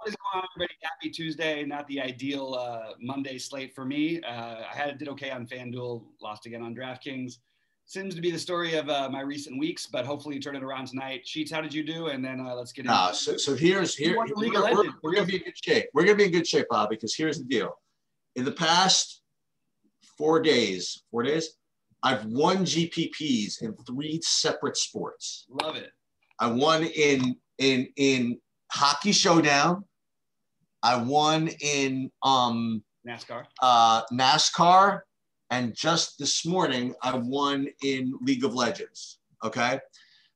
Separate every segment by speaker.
Speaker 1: What is going on, everybody? Happy Tuesday. Not the ideal Monday slate for me. Did okay on FanDuel, lost again on DraftKings. Seems to be the story of my recent weeks, but hopefully you turn it around tonight. Sheets, how did you do? And then let's get into
Speaker 2: So here's we're gonna be in good shape. We're gonna be in good shape, Bobby, because here's the deal. In the past 4 days, I've won GPPs in 3 separate sports.
Speaker 1: Love it.
Speaker 2: I won in Hockey Showdown. I won in NASCAR, and just this morning I won in League of Legends. Okay,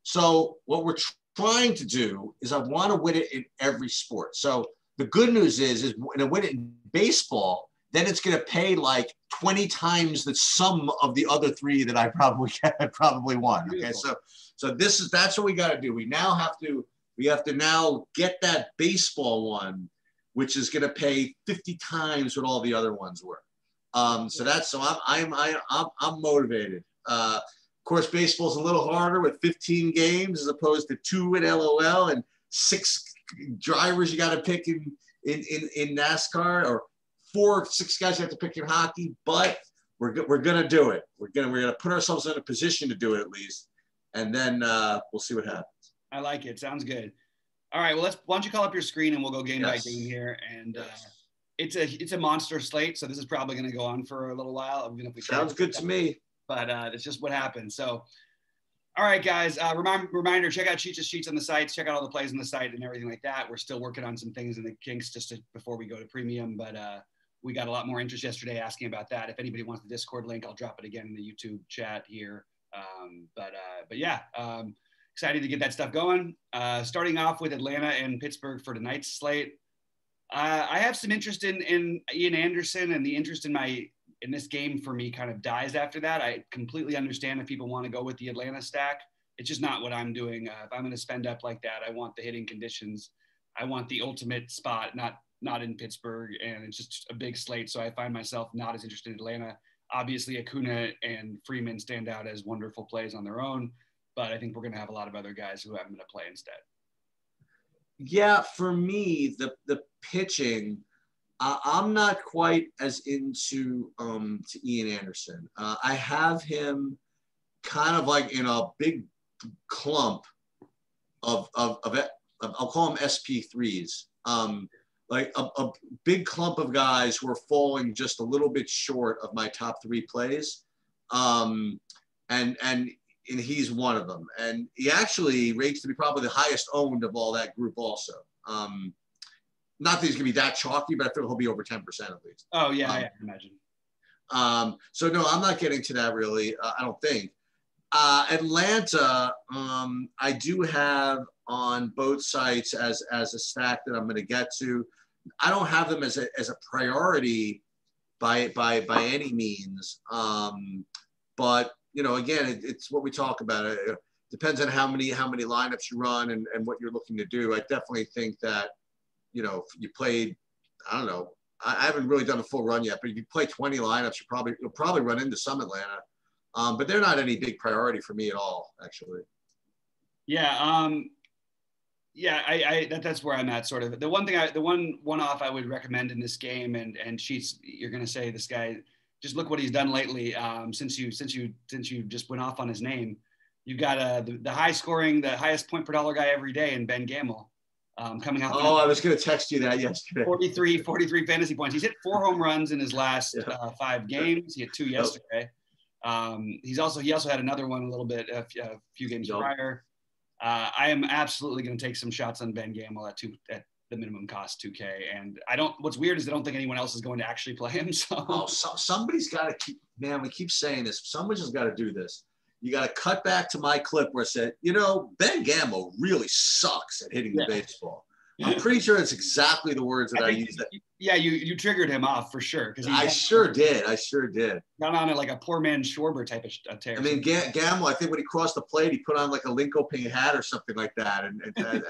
Speaker 2: so what we're trying to do is I want to win it in every sport. So the good news is when I win it in baseball, then it's going to pay like 20 times the sum of the other 3 that I probably won. Okay, so that's what we got to do. We have to now get that baseball one, which is going to pay 50 times what all the other ones were. I'm motivated. Of course, baseball's a little harder with 15 games as opposed to 2 in LOL and 6 drivers you got to pick in NASCAR, or 6 guys you have to pick in hockey. But we're gonna do it. We're gonna put ourselves in a position to do it at least, and then we'll see what happens. I
Speaker 1: like it. Sounds good. All right. Well, why don't you call up your screen and we'll go game by game here. And it's a monster slate, so this is probably going to go on for a little while. Even if we
Speaker 2: sounds good to me.
Speaker 1: But it's just what happens. So, all right, guys. Reminder: check out Sheets on the sites. Check out all the plays on the site and everything like that. We're still working on some things in the kinks before we go to premium, but we got a lot more interest yesterday asking about that. If anybody wants the Discord link, I'll drop it again in the YouTube chat here. Excited to get that stuff going. Starting off with Atlanta and Pittsburgh for tonight's slate. I have some interest in Ian Anderson, and the interest in this game for me kind of dies after that. I completely understand if people want to go with the Atlanta stack. It's just not what I'm doing. If I'm going to spend up like that, I want the hitting conditions. I want the ultimate spot, not in Pittsburgh, and it's just a big slate. So I find myself not as interested in Atlanta. Obviously, Acuna and Freeman stand out as wonderful plays on their own, but I think we're going to have a lot of other guys who I'm going to play instead.
Speaker 2: Yeah, for me, the pitching, I'm not quite as into to Ian Anderson. I have him kind of like in a big clump of I'll call them SP3s, like a big clump of guys who are falling just a little bit short of my top 3 plays, and he's one of them. And he actually rates to be probably the highest owned of all that group also. Not that he's going to be that chalky, but I feel he'll be over 10% at least.
Speaker 1: Oh, yeah, I imagine.
Speaker 2: So, no, I'm not getting to that really, I don't think. Atlanta, I do have on both sites as a stack that I'm going to get to. I don't have them as a priority by any means. But, you know, again, it's what we talk about. It depends on how many lineups you run and what you're looking to do. I definitely think that, you know, if you played, I don't know, I haven't really done a full run yet, but if you play 20 lineups, you'll probably run into some Atlanta. But they're not any big priority for me at all, actually.
Speaker 1: Yeah. That's where I'm at, sort of. The one off I would recommend in this game, and Sheets, you're going to say this guy, just look what he's done lately. Since you just went off on his name, you got the highest point per dollar guy every day in Ben Gamel, coming out.
Speaker 2: Oh, I was going to text you that yesterday.
Speaker 1: 43 fantasy points. He's hit 4 home runs in his last 5 games. He hit 2 yesterday. He also had another one a few games prior. I am absolutely going to take some shots on Ben Gamel at the minimum cost, 2K. And what's weird is I don't think anyone else is going to actually play him. So
Speaker 2: somebody's got to we keep saying this. Someone's just got to do this. You got to cut back to my clip where it said, you know, Ben Gamel really sucks at hitting the baseball. I'm pretty sure it's exactly the words that I used.
Speaker 1: Yeah, you triggered him off for sure. Because
Speaker 2: I sure did.
Speaker 1: Got on it like a poor man Schwarber type of tear.
Speaker 2: I mean, Gamel, I think when he crossed the plate, he put on like a Linkoping hat or something like that, and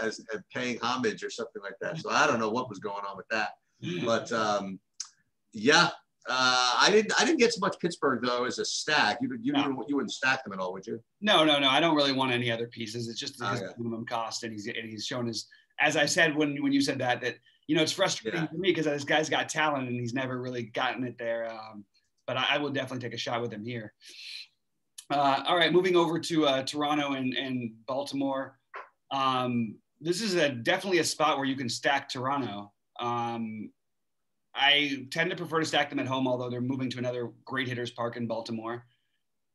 Speaker 2: as paying homage or something like that. So I don't know what was going on with that, but I didn't get so much Pittsburgh though as a stack. You wouldn't stack them at all, would you?
Speaker 1: No. I don't really want any other pieces. It's just his minimum cost, and he's shown his. As I said when you said that It's frustrating for me because this guy's got talent and he's never really gotten it there. But I will definitely take a shot with him here. All right, moving over to Toronto and Baltimore. This is definitely a spot where you can stack Toronto. I tend to prefer to stack them at home, although they're moving to another great hitters park in Baltimore.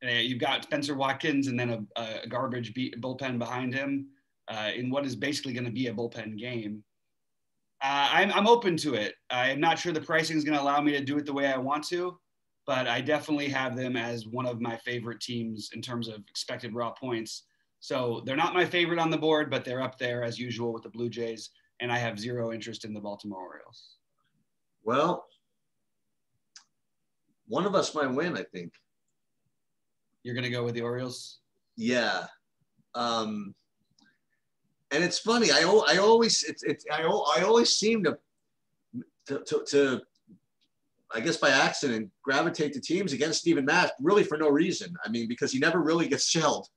Speaker 1: You've got Spencer Watkins and then a garbage bullpen behind him in what is basically going to be a bullpen game. I'm open to it. I'm not sure the pricing is going to allow me to do it the way I want to, but I definitely have them as one of my favorite teams in terms of expected raw points. So they're not my favorite on the board, but they're up there as usual with the Blue Jays, and I have zero interest in the Baltimore Orioles.
Speaker 2: Well, one of us might win, I think.
Speaker 1: You're going to go with the Orioles?
Speaker 2: Yeah. And it's funny. I always seem to I guess by accident gravitate to teams against Steven Matz, really for no reason. I mean, because he never really gets shelled.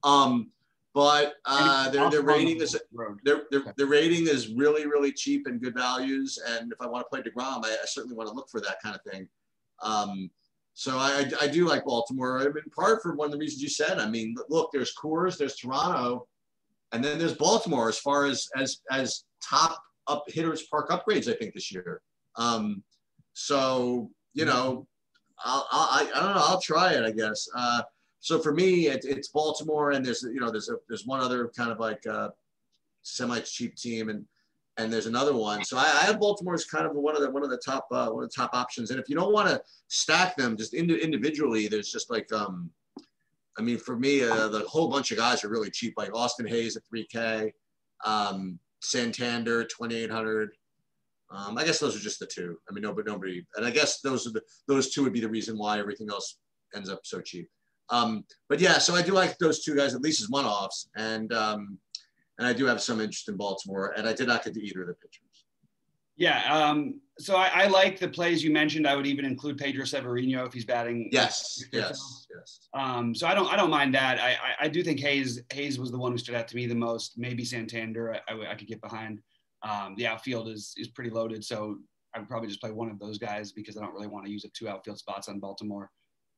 Speaker 2: But their rating is their rating is really, really cheap and good values. And if I want to play DeGrom, I certainly want to look for that kind of thing. So I do like Baltimore. I mean, part for one of the reasons you said. I mean, look, there's Coors, there's Toronto, and then there's Baltimore as far as top up hitters park upgrades, I think, this year. So I don't know. I'll try it, I guess. So for me, it's Baltimore, and there's one other kind of like semi-cheap team, and there's another one. So I have Baltimore as kind of one of the top options. And if you don't want to stack them just individually, there's just like I mean, for me, the whole bunch of guys are really cheap, like Austin Hayes at $3K, Santander 2,800. I guess those are just the two. I mean, nobody, and I guess those two would be the reason why everything else ends up so cheap. But yeah, so I do like those two guys at least as one-offs, and I do have some interest in Baltimore, and I did not get to either of the pitchers.
Speaker 1: Yeah, so I like the plays you mentioned. I would even include Pedro Severino if he's batting.
Speaker 2: Yes.
Speaker 1: So I don't mind that. I do think Hayes was the one who stood out to me the most. Maybe Santander I could get behind. The outfield is pretty loaded, so I would probably just play one of those guys because I don't really want to use up two outfield spots on Baltimore.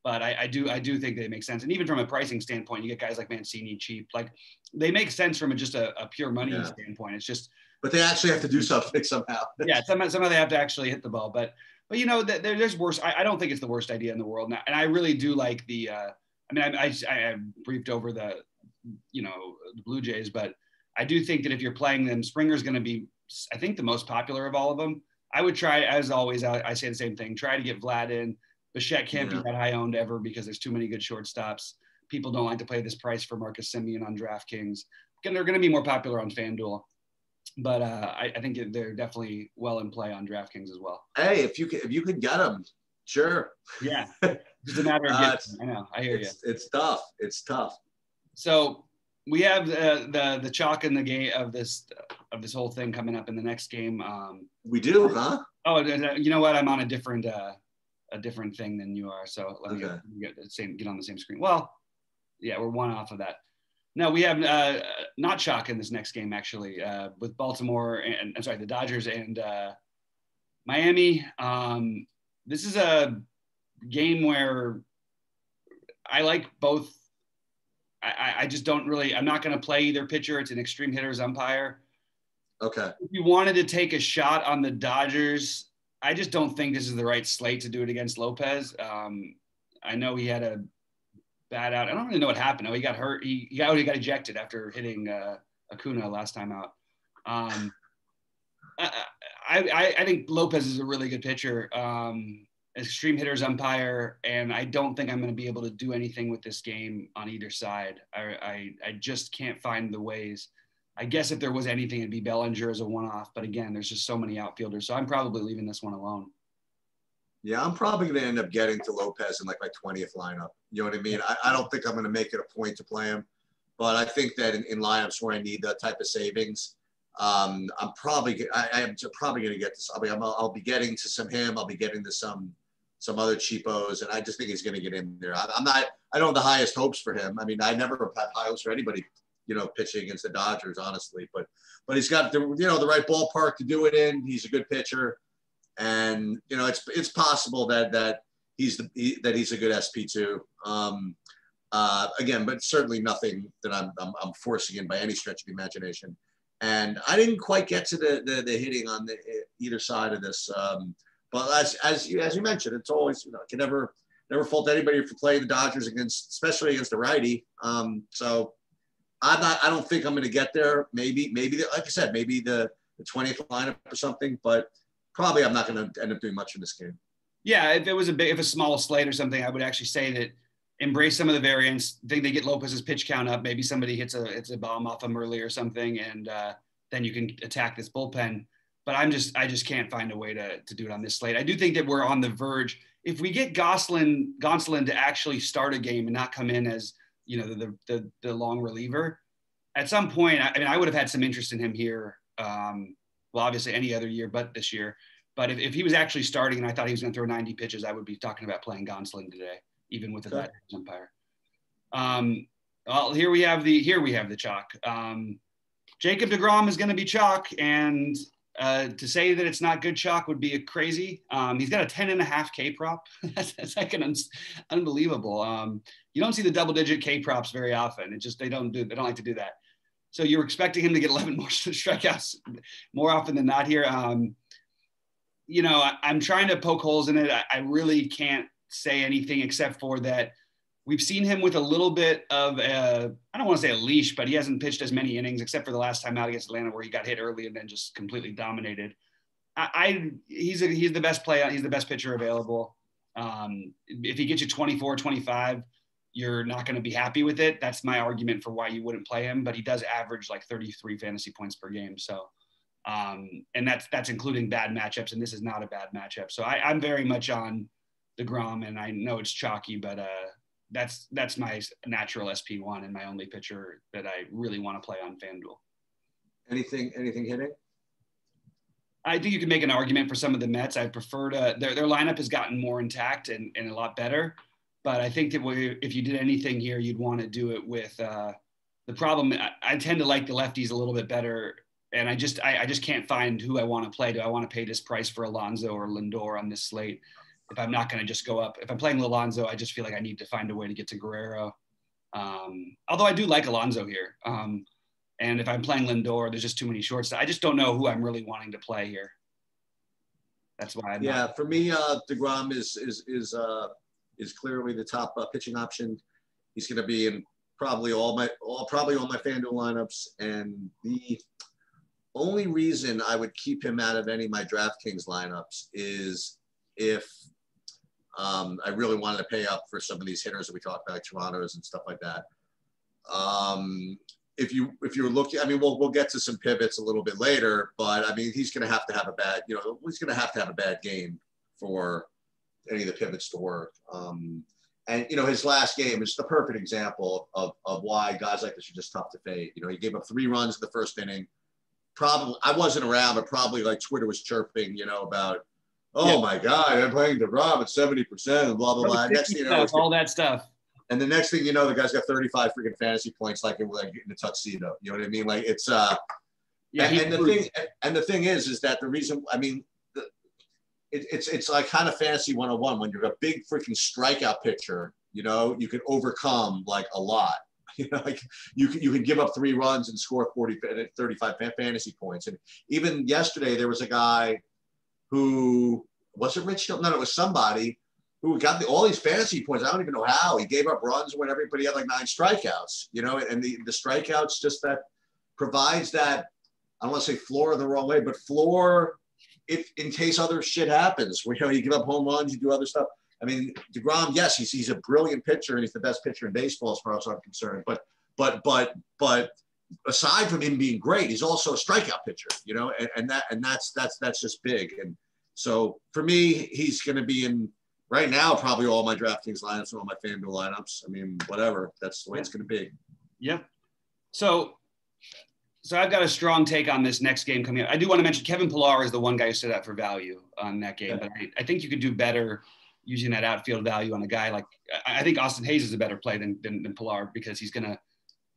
Speaker 1: But I do think they make sense. And even from a pricing standpoint, you get guys like Mancini cheap. Like they make sense from just a pure money standpoint. It's just. But
Speaker 2: they actually have to do something somehow.
Speaker 1: Yeah, somehow they have to actually hit the ball. But there's worse. I don't think it's the worst idea in the world. And I really do like the. I briefed over the Blue Jays, but I do think that if you're playing them, Springer's going to be, I think, the most popular of all of them. I would try, as always, I say the same thing. Try to get Vlad in. Bichette can't be that high owned ever because there's too many good shortstops. People don't like to pay this price for Marcus Semien on DraftKings. They're going to be more popular on FanDuel, but I think they're definitely well in play on DraftKings as well.
Speaker 2: Hey, if you could get them, sure.
Speaker 1: Yeah, it's just a matter of getting. I know. I hear you.
Speaker 2: It's tough. It's tough.
Speaker 1: So we have the chalk in the game of this whole thing coming up in the next game.
Speaker 2: We do, huh?
Speaker 1: Oh, you know what? I'm on a different thing than you are. So let me get on the same screen. Well, yeah, we're one off of that. No, we have not chalk in this next game actually with Baltimore and I'm sorry, the Dodgers and Miami. This is a game where I like both. I just don't really. I'm not going to play either pitcher. It's an extreme hitters umpire.
Speaker 2: Okay.
Speaker 1: If you wanted to take a shot on the Dodgers, I just don't think this is the right slate to do it against Lopez. I know he had a bad out. I don't really know what happened. Oh, he got hurt. He got ejected after hitting Acuna last time out. I think Lopez is a really good pitcher, extreme hitters umpire, and I don't think I'm going to be able to do anything with this game on either side. I just can't find the ways. I guess if there was anything, it'd be Bellinger as a one-off. But again, there's just so many outfielders. So I'm probably leaving this one alone.
Speaker 2: Yeah, I'm probably going to end up getting to Lopez in like my 20th lineup. You know what I mean? I don't think I'm going to make it a point to play him. But I think that in lineups where I need that type of savings, I'm probably going to get this. I'll be getting to some him. I'll be getting to some other cheapos. And I just think he's going to get in there. I don't have the highest hopes for him. I mean, I never have had high hopes for anybody pitching against the Dodgers, honestly. But he's got the the right ballpark to do it in. He's a good pitcher, and it's possible that he's a good SP2. Again, but certainly nothing that I'm forcing in by any stretch of the imagination. And I didn't quite get to the hitting on either side of this. But as you mentioned, it's always can never fault anybody for playing the Dodgers especially against a righty. So I don't think I'm going to get there. Maybe like I said, maybe the 20th lineup or something. But probably I'm not going to end up doing much in this game.
Speaker 1: Yeah, if it was if a small slate or something, I would actually say that embrace some of the variants. Think they get Lopez's pitch count up. Maybe somebody hits a bomb off him early or something, and then you can attack this bullpen. But I just can't find a way to do it on this slate. I do think that we're on the verge. If we get Gonsolin to actually start a game and not come in as the long reliever, at some point, I would have had some interest in him here. Well, obviously any other year, but this year. But if he was actually starting and I thought he was going to throw 90 pitches, I would be talking about playing Gonsolin today, even with a bad umpire. Well, here we have the chalk. Jacob deGrom is going to be chalk, and to say that it's not good chalk would be crazy. He's got a 10.5 K prop. That's like unbelievable. You don't see the double-digit K props very often. They don't like to do that. So you're expecting him to get 11 more strikeouts more often than not here. I'm trying to poke holes in it. I really can't say anything except for that we've seen him with a little bit of I don't want to say a leash, but he hasn't pitched as many innings except for the last time out against Atlanta where he got hit early and then just completely dominated. He's the best he's the best pitcher available. If he gets you 24, 25, you're not going to be happy with it. That's my argument for why you wouldn't play him, but he does average like 33 fantasy points per game. So, and that's including bad matchups, and this is not a bad matchup. So I'm very much on deGrom, and I know it's chalky, but that's my natural SP1 and my only pitcher that I really want to play on FanDuel.
Speaker 2: Anything hitting?
Speaker 1: I think you can make an argument for some of the Mets. I prefer their lineup has gotten more intact and a lot better. But I think that if you did anything here, you'd want to do it with the problem. I tend to like the lefties a little bit better. And I just can't find who I want to play. Do I want to pay this price for Alonso or Lindor on this slate? If I'm not going to just go up, if I'm playing Alonso, I just feel like I need to find a way to get to Guerrero. Although I do like Alonso here. And if I'm playing Lindor, there's just too many shorts. I just don't know who I'm really wanting to play here. That's why
Speaker 2: for me, deGrom is clearly the top pitching option. He's going to be in probably all my FanDuel lineups. And the only reason I would keep him out of any of my DraftKings lineups is if I really wanted to pay up for some of these hitters that we talked about, like Toronto's and stuff like that. If you're looking, we'll get to some pivots a little bit later, but he's going to have to have a bad, he's going to have a bad game for any of the pivots to work. And his last game is the perfect example of why guys like this are just tough to fade. He gave up 3 runs in the first inning. Probably I wasn't around, but probably like Twitter was chirping, about, my God, I'm playing deGrom at 70% and blah blah blah. Next thing you know,
Speaker 1: all that stuff.
Speaker 2: And the next thing you know, the guy's got 35 freaking fantasy points, like in a tuxedo. You know what I mean? Like it's and the thing is that the reason it's like kind of fantasy 101 when you're a big freaking strikeout pitcher. You can overcome like a lot. Like you can give up 3 runs and score 35 fantasy points. And even yesterday, there was a guy who was it Rich Hill? No, it was somebody who got all these fantasy points. I don't even know how. He gave up runs when everybody had like 9 strikeouts, and the strikeouts just that provides that, I don't want to say floor the wrong way, but floor if in case other shit happens, where you give up home runs, you do other stuff. deGrom, yes, he's a brilliant pitcher and he's the best pitcher in baseball as far as I'm concerned. But aside from him being great, he's also a strikeout pitcher, and that's just big. And so for me, he's going to be in right now probably all my DraftKings lineups and all my FanDuel lineups. Whatever, that's the way it's going to be.
Speaker 1: Yep. So I've got a strong take on this next game coming up. I do want to mention Kevin Pillar is the one guy who stood out for value on that game, but I think you could do better using that outfield value on a guy like, I think Austin Hayes is a better play than Pillar because he's going to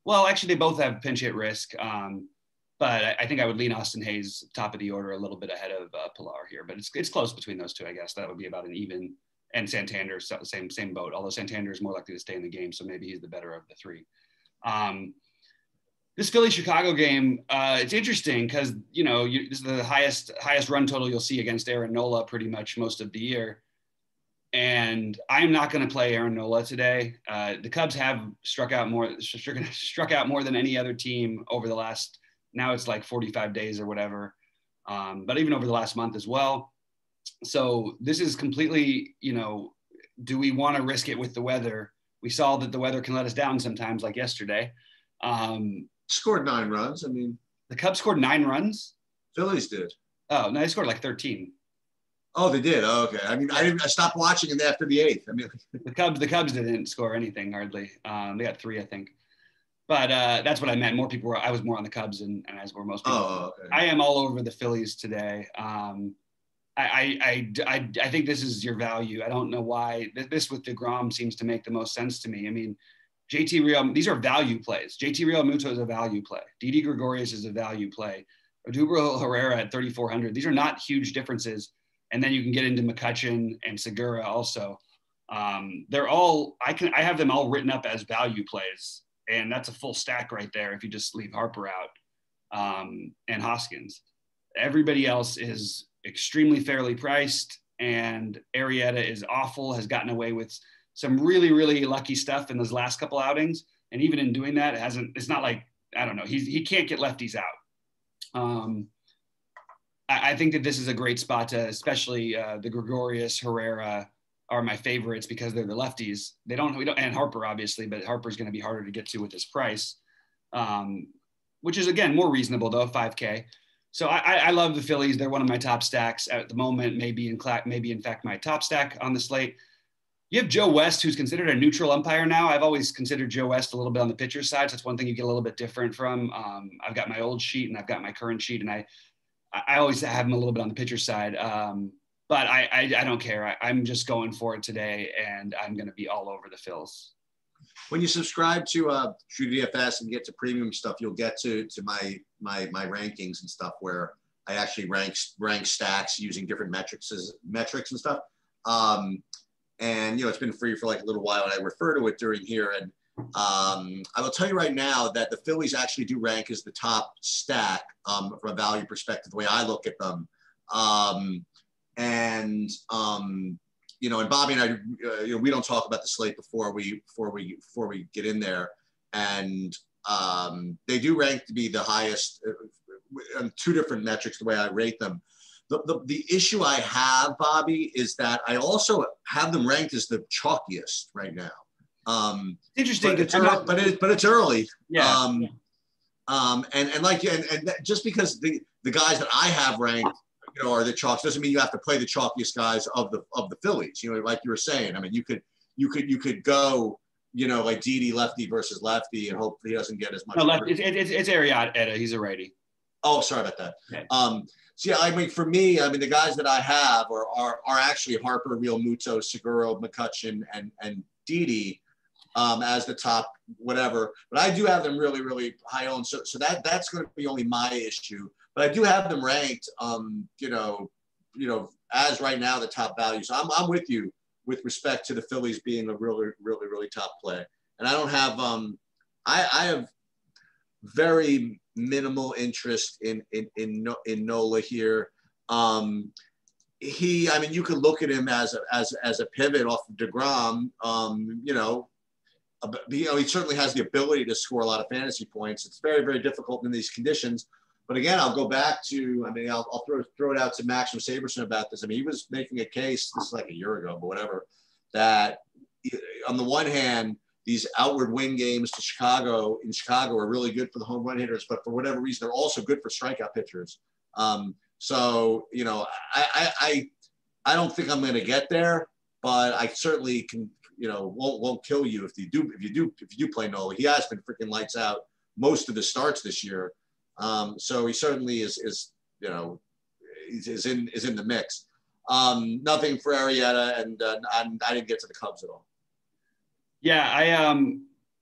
Speaker 1: Well, actually, they both have pinch hit risk. But I think I would lean Austin Hayes top of the order a little bit ahead of Pilar here. But it's close between those two, I guess. That would be about an even. And Santander, same boat. Although Santander is more likely to stay in the game, so maybe he's the better of the three. This Philly-Chicago game, it's interesting because, this is the highest run total you'll see against Aaron Nola pretty much most of the year. And I'm not going to play Aaron Nola today. The Cubs have struck out more than any other team over the last, now it's like 45 days or whatever. But even over the last month as well. So this is completely, do we want to risk it with the weather? We saw that the weather can let us down sometimes, like yesterday.
Speaker 2: Scored 9 runs. I mean,
Speaker 1: the Cubs scored 9 runs.
Speaker 2: Phillies did.
Speaker 1: Oh, no, they scored like 13.
Speaker 2: Oh, they did. Oh, okay. I mean, I stopped watching it after the 8th. I mean,
Speaker 1: the Cubs didn't score anything hardly. They got 3, I think. But that's what I meant. I was more on the Cubs, and as were most people.
Speaker 2: Oh, okay.
Speaker 1: I am all over the Phillies today. I think this is your value. I don't know why this with DeGrom seems to make the most sense to me. I mean, JT Real, these are value plays. JT Real Muto is a value play. Didi Gregorius is a value play. Odubel Herrera at 3,400. These are not huge differences. And then you can get into McCutchen and Segura also. They're all, I have them all written up as value plays. And that's a full stack right there if you just leave Harper out and Hoskins. Everybody else is extremely fairly priced, and Arrieta is awful, has gotten away with some really, really lucky stuff in those last couple outings. And even in doing that, it's not like, I don't know, he can't get lefties out. I think that this is a great spot to, especially the Gregorius, Herrera are my favorites because they're the lefties. And Harper obviously, but Harper's going to be harder to get to with this price, which is again, more reasonable though, 5K. So I love the Phillies. They're one of my top stacks at the moment, maybe in fact my top stack on the slate. You have Joe West, who's considered a neutral umpire now. I've always considered Joe West a little bit on the pitcher side. So that's one thing you get a little bit different from. I've got my old sheet and I've got my current sheet, and I always have him a little bit on the pitcher side. But I don't care. I'm just going for it today, and I'm going to be all over the Phils.
Speaker 2: When you subscribe to True DFS and get to premium stuff, you'll get to my rankings and stuff where I actually rank stacks using different metrics and stuff. And it's been free for like a little while, and I refer to it during here. And I will tell you right now that the Phillies actually do rank as the top stack from a value perspective, the way I look at them. And Bobby and I, we don't talk about the slate before we get in there, and they do rank to be the highest on 2 different metrics the way I rate them. The issue I have, Bobby, is that I also have them ranked as the chalkiest right now.
Speaker 1: Interesting,
Speaker 2: but it's early.
Speaker 1: Yeah.
Speaker 2: And just because the guys that I have ranked, are the chalks, doesn't mean you have to play the chalkiest guys of the Phillies. Like you were saying. I mean, you could go, like Didi lefty versus lefty, and hope he doesn't get as much.
Speaker 1: No, it's Arrieta. He's a righty.
Speaker 2: Oh, sorry about that.
Speaker 1: Okay.
Speaker 2: So yeah, I mean, for me, the guys that I have are actually Harper, Real Muto, Segura, McCutchen, and Didi as the top whatever. But I do have them really, really high on. So that's going to be only my issue. But I do have them ranked, as right now the top value. So I'm with you with respect to the Phillies being a really, really, really top play. And I don't have I have very minimal interest in Nola here. You could look at him as a pivot off of DeGrom. He certainly has the ability to score a lot of fantasy points. It's very, very difficult in these conditions. But again, I'll go back to, I'll throw it out to Maxim Saberson about this. He was making a case, this is like a year ago, but whatever, that on the one hand, these outward wing games to Chicago are really good for the home run hitters, but for whatever reason, they're also good for strikeout pitchers. I don't think I'm going to get there, but I certainly can, won't kill you if you play Nola. He has been freaking lights out most of the starts this year. So he certainly is in the mix. Nothing for Arrieta, and I didn't get to the Cubs at all.
Speaker 1: Yeah,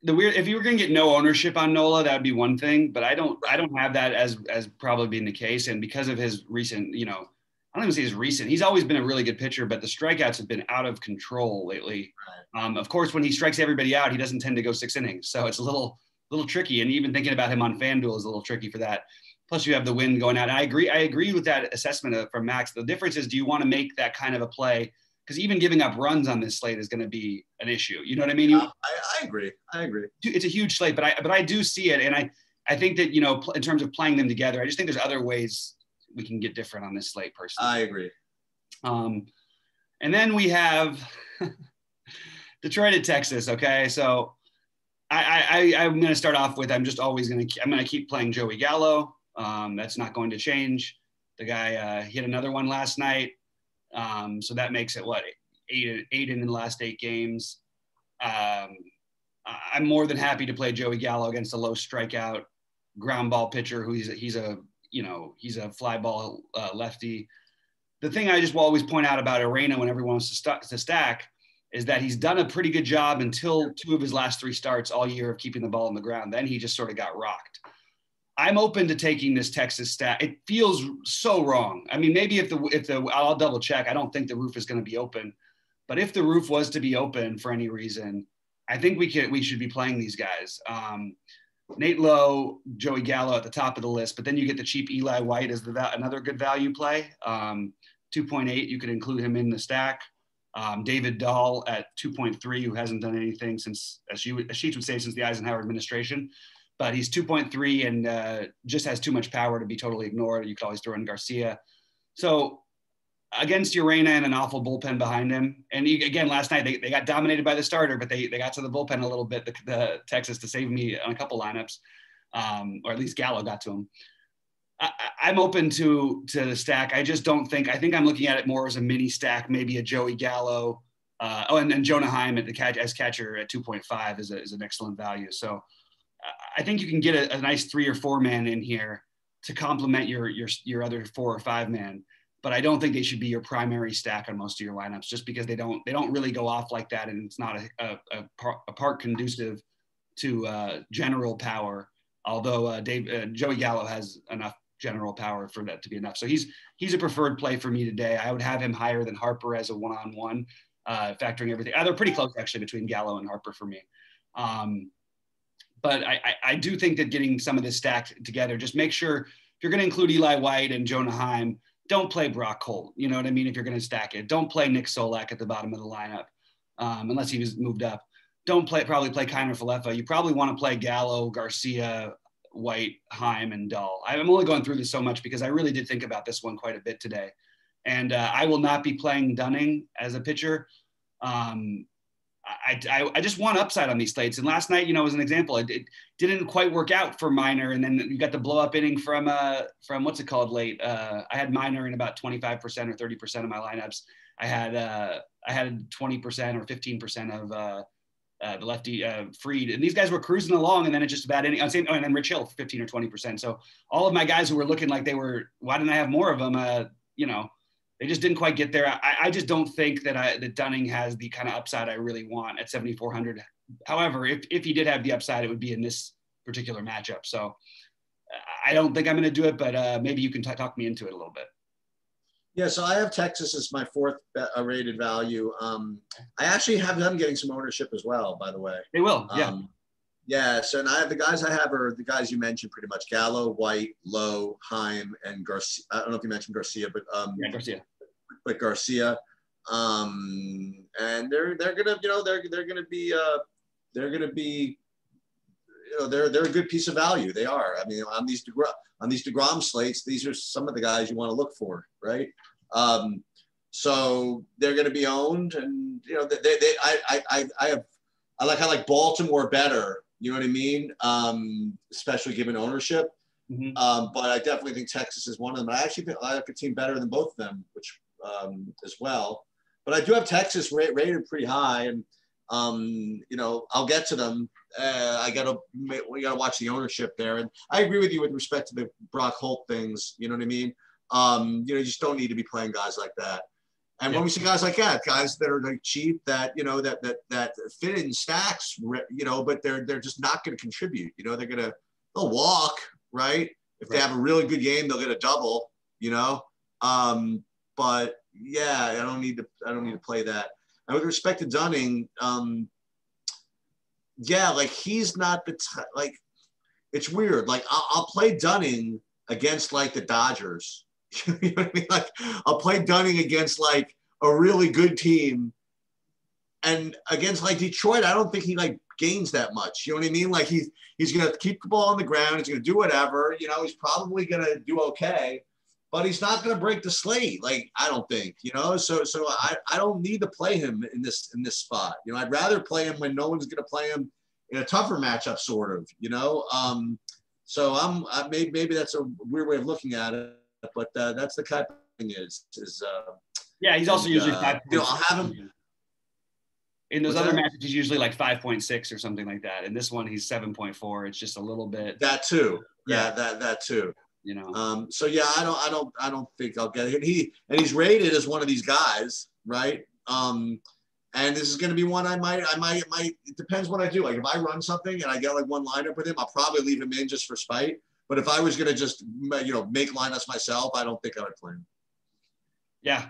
Speaker 1: if you were going to get no ownership on Nola, that would be one thing, but I don't have that as probably being the case. And because of his recent, I don't even say his recent, he's always been a really good pitcher, but the strikeouts have been out of control lately. Right. Of course, when he strikes everybody out, he doesn't tend to go 6 innings. So it's a little tricky. And even thinking about him on FanDuel is a little tricky for that. Plus you have the wind going out. And I agree with that assessment from Max. The difference is, do you want to make that kind of a play? Because even giving up runs on this slate is going to be an issue. You know what I mean?
Speaker 2: I agree.
Speaker 1: It's a huge slate, but I do see it. And I think that, in terms of playing them together, I just think there's other ways we can get different on this slate personally.
Speaker 2: I agree.
Speaker 1: And then we have Detroit at Texas. Okay. So I'm going to start off with, I'm going to keep playing Joey Gallo. That's not going to change. The guy hit another one last night. So that makes it eight in the last 8 games. I'm more than happy to play Joey Gallo against a low strikeout ground ball pitcher who he's a fly ball lefty. The thing I just will always point out about Arena when everyone wants to stack is that he's done a pretty good job until 2 of his last 3 starts all year of keeping the ball on the ground. Then he just sort of got rocked. I'm open to taking this Texas stack. It feels so wrong. I mean, maybe if I'll double check. I don't think the roof is going to be open, but if the roof was to be open for any reason, I think we should be playing these guys. Nate Lowe, Joey Gallo at the top of the list, but then you get the cheap Eli White as another good value play. 2.8, you could include him in the stack. David Dahl at 2.3, who hasn't done anything since, as Sheets would say, since the Eisenhower administration. But he's 2.3 and just has too much power to be totally ignored. You could always throw in Garcia. So against Urena and an awful bullpen behind him. And again, last night, they got dominated by the starter, but they got to the bullpen a little bit, the Texas, to save me on a couple lineups, or at least Gallo got to him. I'm open to the stack. I just don't think – I think I'm looking at it more as a mini stack, maybe a Joey Gallo. And then Jonah Heim as catcher at 2.5 is an excellent value. So – I think you can get a nice 3 or 4 man in here to complement your other 4 or 5 man, but I don't think they should be your primary stack on most of your lineups, just because they don't really go off like that, and it's not a part conducive to general power. Although Joey Gallo has enough general power for that to be enough, so he's a preferred play for me today. I would have him higher than Harper as a one-on-one, factoring everything. They're pretty close actually between Gallo and Harper for me. But I do think that getting some of this stacked together, just make sure if you're going to include Eli White and Jonah Heim, don't play Brock Holt. You know what I mean? If you're going to stack it, don't play Nick Solak at the bottom of the lineup, unless he was moved up. Don't probably play Kiner Falefa. You probably want to play Gallo, Garcia, White, Heim, and Dahl. I'm only going through this so much because I really did think about this one quite a bit today. And I will not be playing Dunning as a pitcher. I just want upside on these slates. And last night, as an example, it didn't quite work out for Minor. And then you got the blow up inning from what's it called late. I had Minor in about 25% or 30% of my lineups. I had 20% or 15% of the lefty Freed. And these guys were cruising along, and then it just about any, and then Rich Hill 15 or 20%. So all of my guys who were looking like they were, why didn't I have more of them? They just didn't quite get there. I just don't think that Dunning has the kind of upside I really want at 7,400. However, if he did have the upside, it would be in this particular matchup. So I don't think I'm going to do it, but maybe you can talk me into it a little bit.
Speaker 2: Yeah, so I have Texas as my 4th rated value. I actually have them getting some ownership as well, by the way.
Speaker 1: They will, yeah.
Speaker 2: Yeah, so and the guys I have are the guys you mentioned pretty much: Gallo, White, Lowe, Heim, and Garcia. I don't know if you mentioned Garcia, but
Speaker 1: Garcia.
Speaker 2: But Garcia, and they're gonna be they're a good piece of value. They are. I mean, on these DeGrom slates, these are some of the guys you want to look for, right? So they're going to be owned, and I like Baltimore better. You know what I mean? Especially given ownership. Mm-hmm. But I definitely think Texas is one of them. I actually think I like a team better than both of them, which as well. But I do have Texas rated pretty high, and I'll get to them. We gotta watch the ownership there, and I agree with you with respect to the Brock Holt things. You know what I mean? You just don't need to be playing guys like that. And when we see guys like that, guys that are like cheap, that that fit in stacks, but they're just not going to contribute. They'll walk, right? If they have a really good game, they'll get a double. But yeah, I don't need to play that. And with respect to Dunning, like he's not like it's weird. Like I'll play Dunning against like the Dodgers. You know what I mean? Like I'll play Dunning against like a really good team, and against like Detroit, I don't think he like gains that much. You know what I mean? Like he's gonna keep the ball on the ground. He's gonna do whatever. He's probably gonna do okay, but he's not gonna break the slate. Like I don't think. So I don't need to play him in this spot. I'd rather play him when no one's gonna play him in a tougher matchup, sort of. So maybe that's a weird way of looking at it. But that's the kind of thing
Speaker 1: yeah, he's also usually 5.
Speaker 2: I'll have him
Speaker 1: in those other matches. He's usually like 5.6 or something like that. In this one, he's 7.4. It's just a little bit.
Speaker 2: That too. Yeah, that too. So yeah, I don't think I'll get it. He's rated as one of these guys, right? And this is going to be one I might. It depends what I do. Like if I run something and I get like one lineup with him, I'll probably leave him in just for spite. But if I was going to just, make lineups myself, I don't think I would play him.
Speaker 1: Yeah.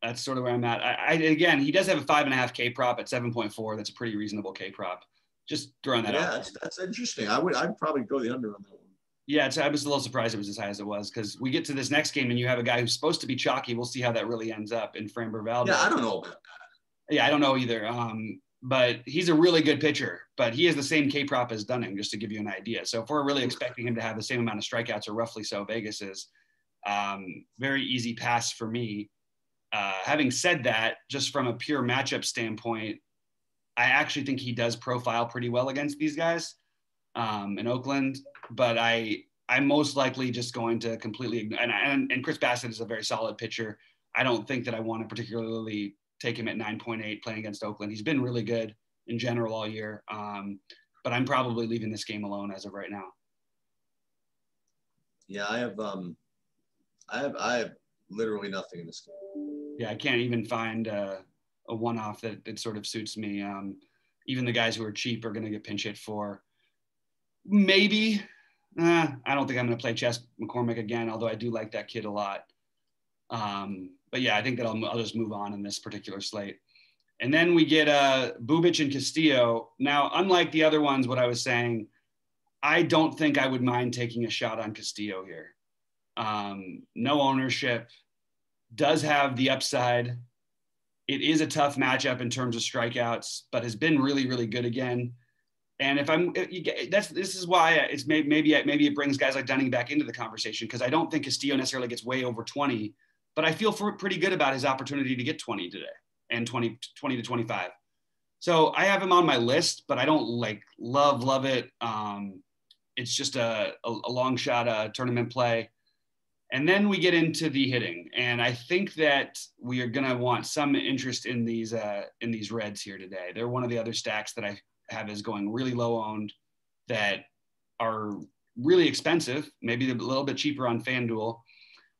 Speaker 1: That's sort of where I'm at. Again, he does have a 5.5 K prop at 7.4. That's a pretty reasonable K prop. Just throwing that out.
Speaker 2: Yeah, that's interesting. I'd probably go the under on that one.
Speaker 1: Yeah, I was a little surprised it was as high as it was because we get to this next game and you have a guy who's supposed to be chalky. We'll see how that really ends up in Framber Valdez.
Speaker 2: Yeah, I don't know about that.
Speaker 1: Yeah, I don't know either. But he's a really good pitcher, but he has the same K prop as Dunning, just to give you an idea. So if we're really expecting him to have the same amount of strikeouts or roughly so Vegas is, very easy pass for me. Having said that, just from a pure matchup standpoint, I actually think he does profile pretty well against these guys in Oakland, but I'm most likely just going to completely ignore, and Chris Bassett is a very solid pitcher. I don't think that I want to particularly take him at 9.8 playing against Oakland. He's been really good in general all year. But I'm probably leaving this game alone as of right now. Yeah,
Speaker 2: I have literally nothing in this game.
Speaker 1: Yeah, I can't even find a one-off that sort of suits me. Even the guys who are cheap are going to get pinch hit for. Maybe. I don't think I'm going to play Chess McCormick again, although I do like that kid a lot. But yeah, I think that I'll just move on in this particular slate. And then we get Bubic and Castillo. Now, unlike the other ones, what I was saying, I don't think I would mind taking a shot on Castillo here. No ownership, does have the upside. It is a tough matchup in terms of strikeouts, but has been really, really good again. And this is why it's maybe it brings guys like Dunning back into the conversation, because I don't think Castillo necessarily gets way over 20, but I feel pretty good about his opportunity to get 20 today and 20 to 25. So I have him on my list, but I don't love it. It's just a long shot, tournament play. And then we get into the hitting, and I think that we are going to want some interest in these Reds here today. They're one of the other stacks that I have is going really low owned that are really expensive, maybe a little bit cheaper on FanDuel,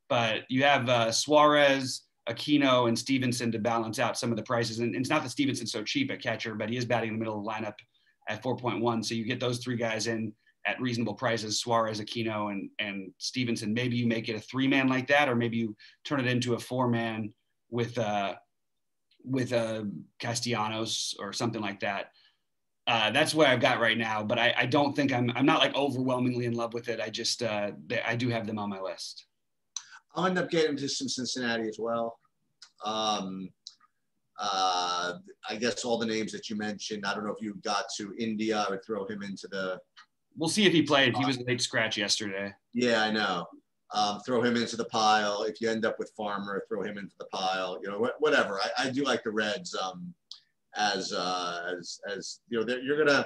Speaker 1: but you have Suarez, Aquino, and Stevenson to balance out some of the prices. And it's not that Stevenson's so cheap at catcher, but he is batting in the middle of the lineup at 4.1. So you get those three guys in at reasonable prices, Suarez, Aquino, and Stevenson. Maybe you make it a 3-man like that, or maybe you turn it into a 4-man with Castellanos or something like that. That's what I've got right now, but I don't think I'm not like overwhelmingly in love with it. I just, I do have them on my list.
Speaker 2: I'll end up getting to some Cincinnati as well. I guess all the names that you mentioned, I don't know if you got to India, I would throw him into the.
Speaker 1: We'll see if he played. He was a late scratch yesterday.
Speaker 2: Yeah, I know. Throw him into the pile. If you end up with Farmer, throw him into the pile. You know, whatever. I do like the Reds. As you know,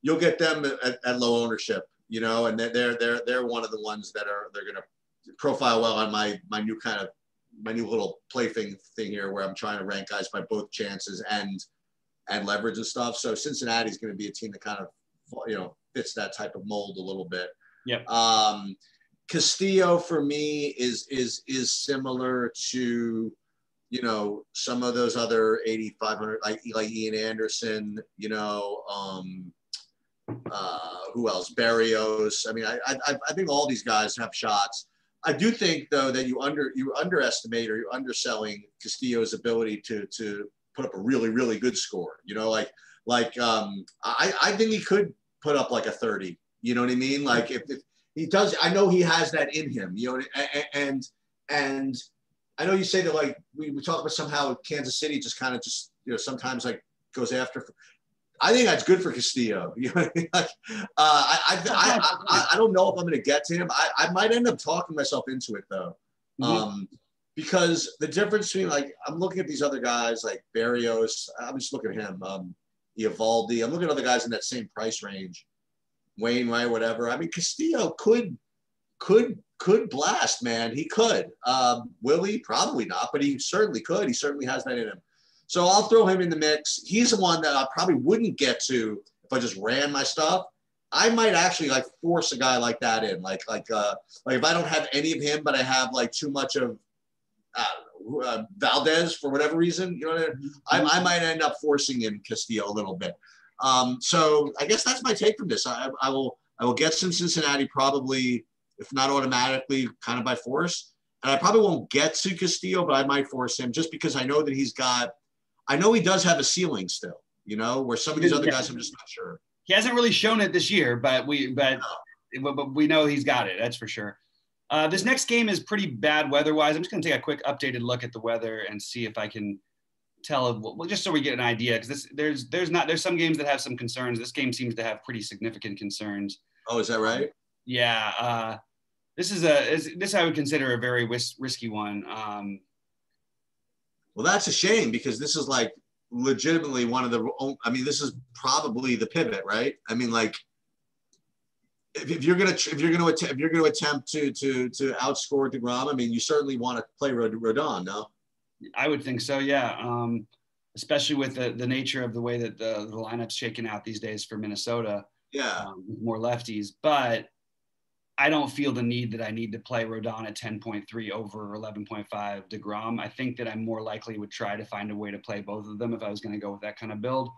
Speaker 2: you'll get them at low ownership. You know, and they're one of the ones that they're gonna profile well on my new little plaything thing here, where I'm trying to rank guys by both chances and leverage and stuff. So Cincinnati's going to be a team that kind of, you know, fits that type of mold a little bit.
Speaker 1: Yep.
Speaker 2: Castillo for me is similar to you know, some of those other 8,500, like Ian Anderson, you know, who else? Barrios. I mean, I think all these guys have shots. I do think though that you underestimate or you're underselling Castillo's ability to put up a really, really good score. You know, I think he could put up like a 30. You know what I mean? Like if he does, I know he has that in him. You know, and I know you say that like we talk about somehow Kansas City just kind of you know sometimes like goes after. I think that's good for Castillo. You know what I mean? Like, I don't know if I'm going to get to him. I might end up talking myself into it though, because the difference between like I'm looking at these other guys like Barrios. I'm just looking at him. Eovaldi. I'm looking at other guys in that same price range. Wainwright, whatever. I mean, Castillo could blast, man. He could. Will he? Probably not, but he certainly could. He certainly has that in him. So I'll throw him in the mix. He's the one that I probably wouldn't get to if I just ran my stuff. I might actually like force a guy like that in, like if I don't have any of him, but I have like too much of Valdez for whatever reason. You know, I might end up forcing in Castillo a little bit. So I guess that's my take from this. I will get some Cincinnati probably, if not automatically, kind of by force. And I probably won't get to Castillo, but I might force him just because I know that I know he does have a ceiling still, you know, where some of these other guys, I'm just not sure.
Speaker 1: He hasn't really shown it this year, but we know he's got it. That's for sure. This next game is pretty bad weather-wise. I'm just going to take a quick updated look at the weather and see if I can tell, well, just so we get an idea, because there's some games that have some concerns. This game seems to have pretty significant concerns.
Speaker 2: Oh, is that right?
Speaker 1: Yeah. This I would consider a very risky one.
Speaker 2: Well, that's a shame because this is like legitimately one of the. I mean, this is probably the pivot, right? I mean, like if you're gonna attempt to outscore DeGrom, I mean, you certainly want to play Rodon, no?
Speaker 1: I would think so, yeah. Especially with the nature of the way that the lineup's shaken out these days for Minnesota.
Speaker 2: Yeah,
Speaker 1: more lefties, but I don't feel the need that I need to play Rodon at 10.3 over 11.5 DeGrom. I think that I more likely would try to find a way to play both of them if I was going to go with that kind of build.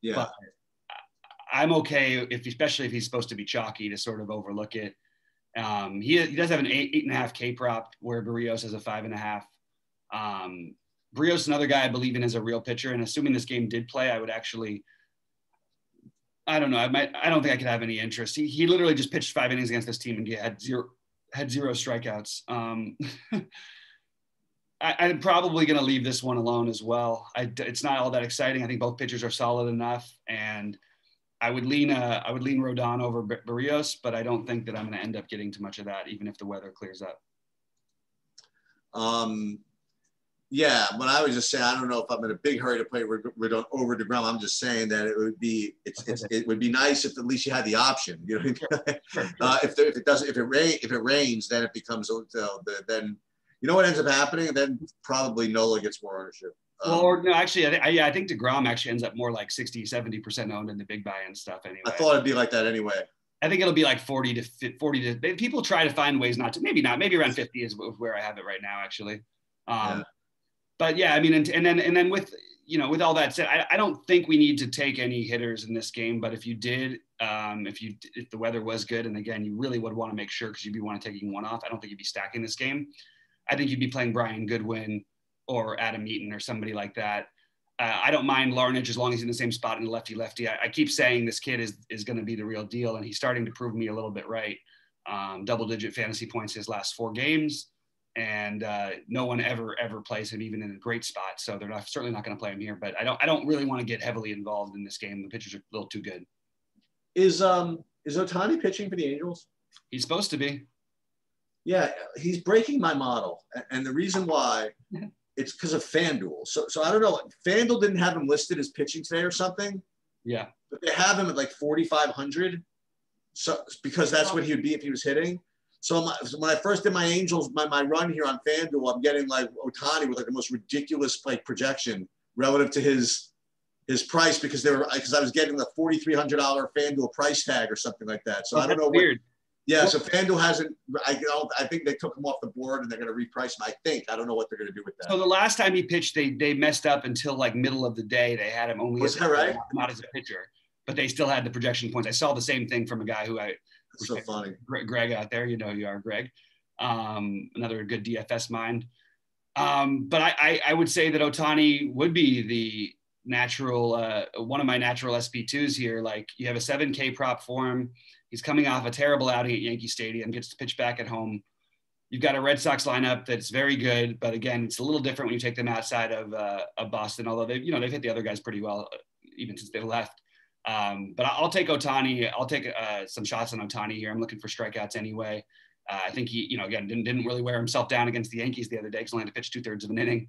Speaker 2: Yeah.
Speaker 1: But I'm okay especially if he's supposed to be chalky, to sort of overlook it. He does have an 8.5 K prop where Barrios has a 5.5. Barrios, another guy I believe in as a real pitcher, and assuming this game did play, I would actually. I don't know. I don't think I could have any interest. He literally just pitched 5 innings against this team and had zero strikeouts. I'm probably going to leave this one alone as well. It's not all that exciting. I think both pitchers are solid enough, and I would lean Rodon over Barrios, but I don't think that I'm going to end up getting too much of that, even if the weather clears up.
Speaker 2: Yeah, but I was just saying, I don't know if I'm in a big hurry to play Rodon over DeGrom. I'm just saying that it would be nice if at least you had the option. You know what I mean? Sure. If it rains, then it becomes then you know what ends up happening. Then probably Nola gets more ownership.
Speaker 1: Actually, I think DeGrom actually ends up more like 60-70% owned in the big buy and stuff. Anyway,
Speaker 2: I thought it'd be like that anyway.
Speaker 1: I think it'll be like 40 to people try to find ways not to. Maybe not. Maybe around 50 is where I have it right now, actually. Yeah. But yeah, I mean, and then with all that said, I don't think we need to take any hitters in this game. But if you did, if the weather was good, and again, you really would want to make sure because you'd be taking one off. I don't think you'd be stacking this game. I think you'd be playing Brian Goodwin or Adam Eaton or somebody like that. I don't mind Larnage as long as he's in the same spot in the lefty. I keep saying this kid is going to be the real deal, and he's starting to prove me a little bit right. Double-digit fantasy points his last 4 games. And no one ever plays him even in a great spot, so they're certainly not going to play him here. But I don't really want to get heavily involved in this game. The pitchers are a little too good.
Speaker 2: Is Ohtani pitching for the Angels?
Speaker 1: He's supposed to be.
Speaker 2: Yeah, he's breaking my model, and the reason why it's because of FanDuel. So I don't know. FanDuel didn't have him listed as pitching today or something.
Speaker 1: Yeah,
Speaker 2: but they have him at like 4,500. So because that's what he would be if he was hitting. So when I first did my Angels, my run here on FanDuel, I'm getting like Ohtani with like the most ridiculous like projection relative to his price because I was getting the $4,300 FanDuel price tag or something like that. So I don't know.
Speaker 1: Weird.
Speaker 2: Yeah, so FanDuel hasn't. I think they took him off the board and they're going to reprice him. I don't know what they're going to do with that.
Speaker 1: So the last time he pitched, they messed up until like middle of the day. They had him only not as a pitcher, but they still had the projection points. I saw the same thing from a guy who
Speaker 2: That's so funny.
Speaker 1: Greg out there, you know you are, Greg. Another good DFS mind. But I would say that Ohtani would be the natural, one of my natural SP2s here. Like you have a 7K prop for him. He's coming off a terrible outing at Yankee Stadium, gets to pitch back at home. You've got a Red Sox lineup that's very good, but again, it's a little different when you take them outside of Boston, although they've hit the other guys pretty well, even since they left. But I'll take Ohtani. I'll take some shots on Ohtani here. I'm looking for strikeouts anyway. I think he, again, didn't really wear himself down against the Yankees the other day because only had to pitch 2/3 of an inning.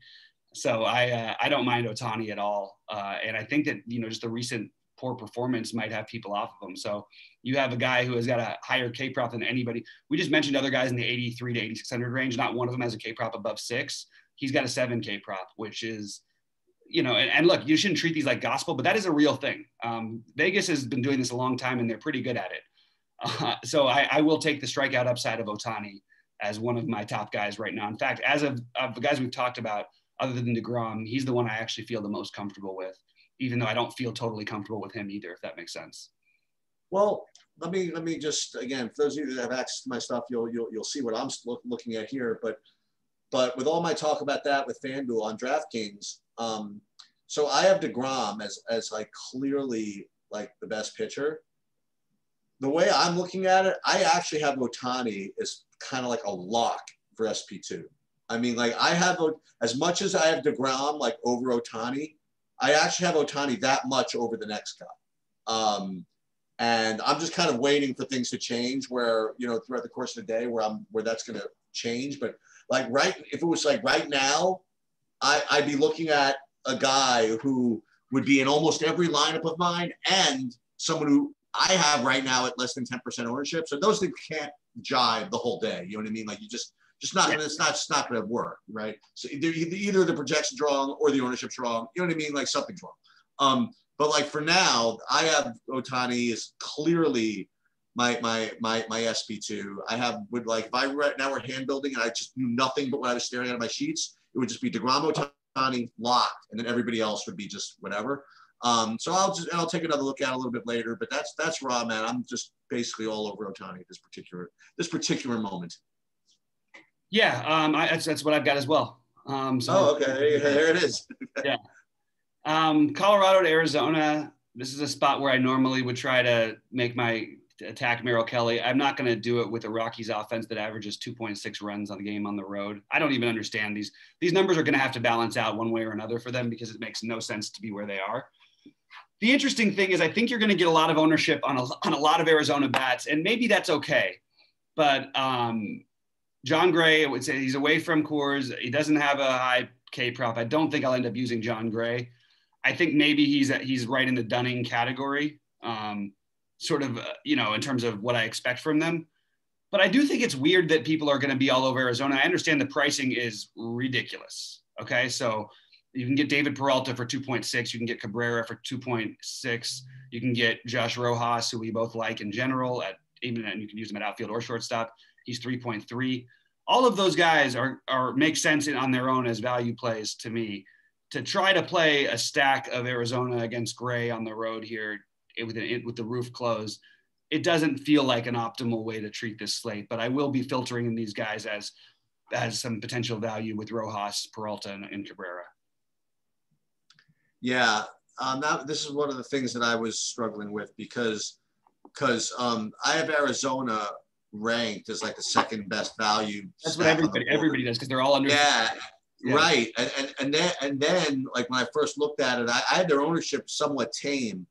Speaker 1: So I don't mind Ohtani at all. And I think that, just the recent poor performance might have people off of him. So you have a guy who has got a higher K prop than anybody. We just mentioned other guys in the 83 to 8,600 range. Not one of them has a K prop above 6. He's got a 7K prop, which is, and look, you shouldn't treat these like gospel, but that is a real thing. Vegas has been doing this a long time and they're pretty good at it. So I will take the strikeout upside of Ohtani as one of my top guys right now. In fact, as of the guys we've talked about, other than DeGrom, he's the one I actually feel the most comfortable with, even though I don't feel totally comfortable with him either, if that makes sense.
Speaker 2: Well, let me just, again, for those of you that have access to my stuff, you'll see what I'm looking at here. But with all my talk about that with FanDuel on DraftKings, so I have DeGrom as like clearly like the best pitcher. The way I'm looking at it, I actually have Ohtani as kind of like a lock for SP2. I mean, like I have, as much as I have DeGrom like over Ohtani, I actually have Ohtani that much over the next guy. And I'm just kind of waiting for things to change where, throughout the course of the day where that's going to change. But like, if it was like right now, I'd be looking at a guy who would be in almost every lineup of mine and someone who I have right now at less than 10% ownership. So those things can't jive the whole day. You know what I mean? Like you just not, it's not going to work. Right. So either the projection's wrong or the ownership's wrong. You know what I mean? Like something's wrong. But like for now, I have Ohtani is clearly my SP2. I have if I right now were hand building and I just knew nothing but what I was staring at my sheets, it would just be DeGrom, Ohtani, locked, and then everybody else would be just whatever. So I'll take another look at it a little bit later. But that's raw, man. I'm just basically all over Ohtani at this particular moment.
Speaker 1: Yeah, that's what I've got as well.
Speaker 2: Okay, there it is.
Speaker 1: Yeah. Colorado to Arizona. This is a spot where I normally would try to make my attack Merrill Kelly. I'm not going to do it with a Rockies offense that averages 2.6 runs on the game on the road. I don't even understand these numbers are going to have to balance out one way or another for them because it makes no sense to be where they are. The interesting thing is I think you're going to get a lot of ownership on a lot of Arizona bats, and maybe that's okay. But John Gray, I would say he's away from Coors. He doesn't have a high K prop. I don't think I'll end up using John Gray. I think maybe he's right in the Dunning category, sort of, in terms of what I expect from them. But I do think it's weird that people are going to be all over Arizona. I understand the pricing is ridiculous. Okay, so you can get David Peralta for 2.6. You can get Cabrera for 2.6. You can get Josh Rojas, who we both like in general, and you can use him at outfield or shortstop. He's 3.3. All of those guys are make sense on their own as value plays to me. To try to play a stack of Arizona against Gray on the road here with the roof closed, it doesn't feel like an optimal way to treat this slate. But I will be filtering in these guys as some potential value with Rojas, Peralta, and Cabrera.
Speaker 2: Yeah, this is one of the things that I was struggling with because I have Arizona ranked as like the second best value.
Speaker 1: That's what everybody does because they're all under.
Speaker 2: Yeah. Right. And then like when I first looked at it, I had their ownership somewhat tame,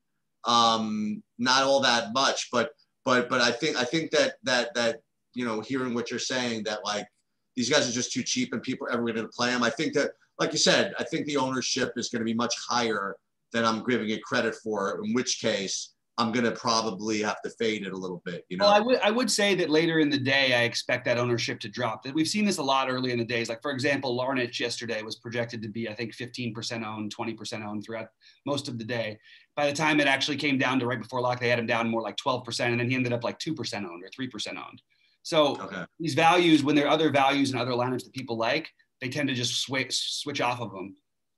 Speaker 2: not all that much, but I think that hearing what you're saying that like these guys are just too cheap and people are ever going to play them. I think that, like you said, I think the ownership is going to be much higher than I'm giving it credit for, in which case I'm going to probably have to fade it a little bit, you know?
Speaker 1: Well, I would say that later in the day, I expect that ownership to drop. We've seen this a lot early in the days. Like, for example, Larnach yesterday was projected to be, I think, 15% owned, 20% owned throughout most of the day. By the time it actually came down to right before lock, they had him down more like 12%, and then he ended up like 2% owned or 3% owned. So these values, when there are other values and other lineups that people like, they tend to just switch off of them.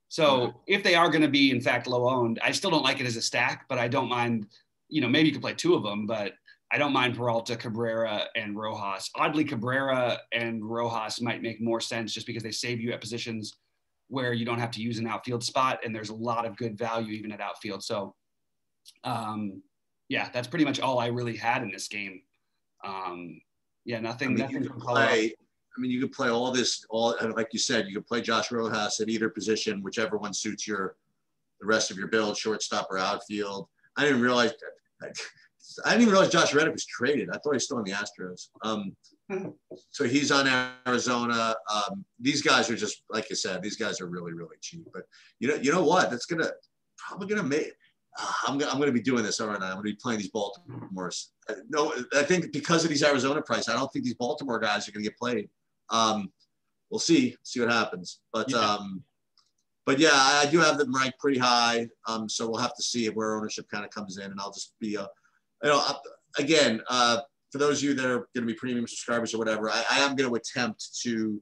Speaker 1: So if they are going to be, in fact, low owned, I still don't like it as a stack, but I don't mind, you know, maybe you could play two of them, but I don't mind Peralta, Cabrera, and Rojas. Oddly, Cabrera and Rojas might make more sense just because they save you at positions where you don't have to use an outfield spot, and there's a lot of good value even at outfield. So, yeah, that's pretty much all I really had in this game. Nothing. Nothing from Colorado.
Speaker 2: You could play all like you said, you could play Josh Rojas at either position, whichever one suits the rest of your build, shortstop or outfield. I didn't even realize Josh Reddick was traded. I thought he was still on the Astros. So he's on Arizona. These guys are just, like I said, these guys are really, really cheap. But you know what? That's probably gonna make. I'm gonna be doing this, aren't I? I'm gonna be playing these Baltimore's. No, I think because of these Arizona price, I don't think these Baltimore guys are gonna get played. We'll see what happens. But yeah, I do have them ranked pretty high. So we'll have to see where ownership kind of comes in, and I'll just be, again, for those of you that are going to be premium subscribers or whatever, I am going to attempt to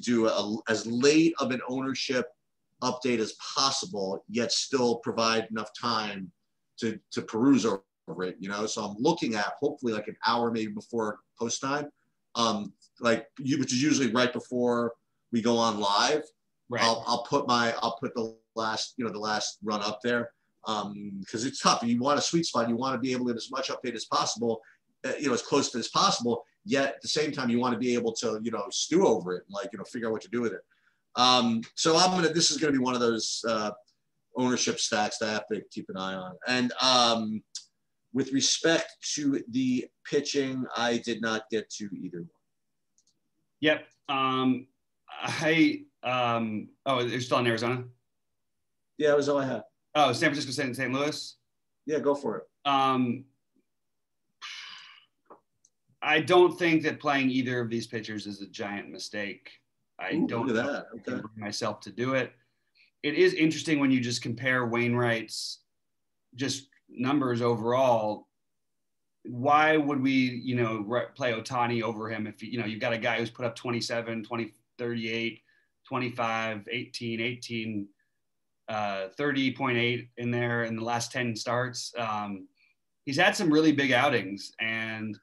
Speaker 2: do as late of an ownership update as possible, yet still provide enough time to peruse over it, So I'm looking at hopefully like an hour maybe before post time, which is usually right before we go on live. Right. I'll put the last run up there because it's tough. You want a sweet spot. You want to be able to get as much update as possible, as close to as possible. Yet at the same time, you want to be able to stew over it and figure out what to do with it. So this is gonna be one of those ownership stacks that I have to keep an eye on. And with respect to the pitching, I did not get to either one.
Speaker 1: Yep. You're still in Arizona?
Speaker 2: Yeah, that was all I had.
Speaker 1: Oh, San Francisco, St. Louis?
Speaker 2: Yeah, go for it.
Speaker 1: I don't think that playing either of these pitchers is a giant mistake. I don't
Speaker 2: look at
Speaker 1: know
Speaker 2: that.
Speaker 1: if I can bring myself to do it. It is interesting when you just compare Wainwright's just numbers overall. Why would we, play Ohtani over him if, you've got a guy who's put up 27, 20, 38, 25, 18, 18, 30.8 in there in the last 10 starts. He's had some really big outings, and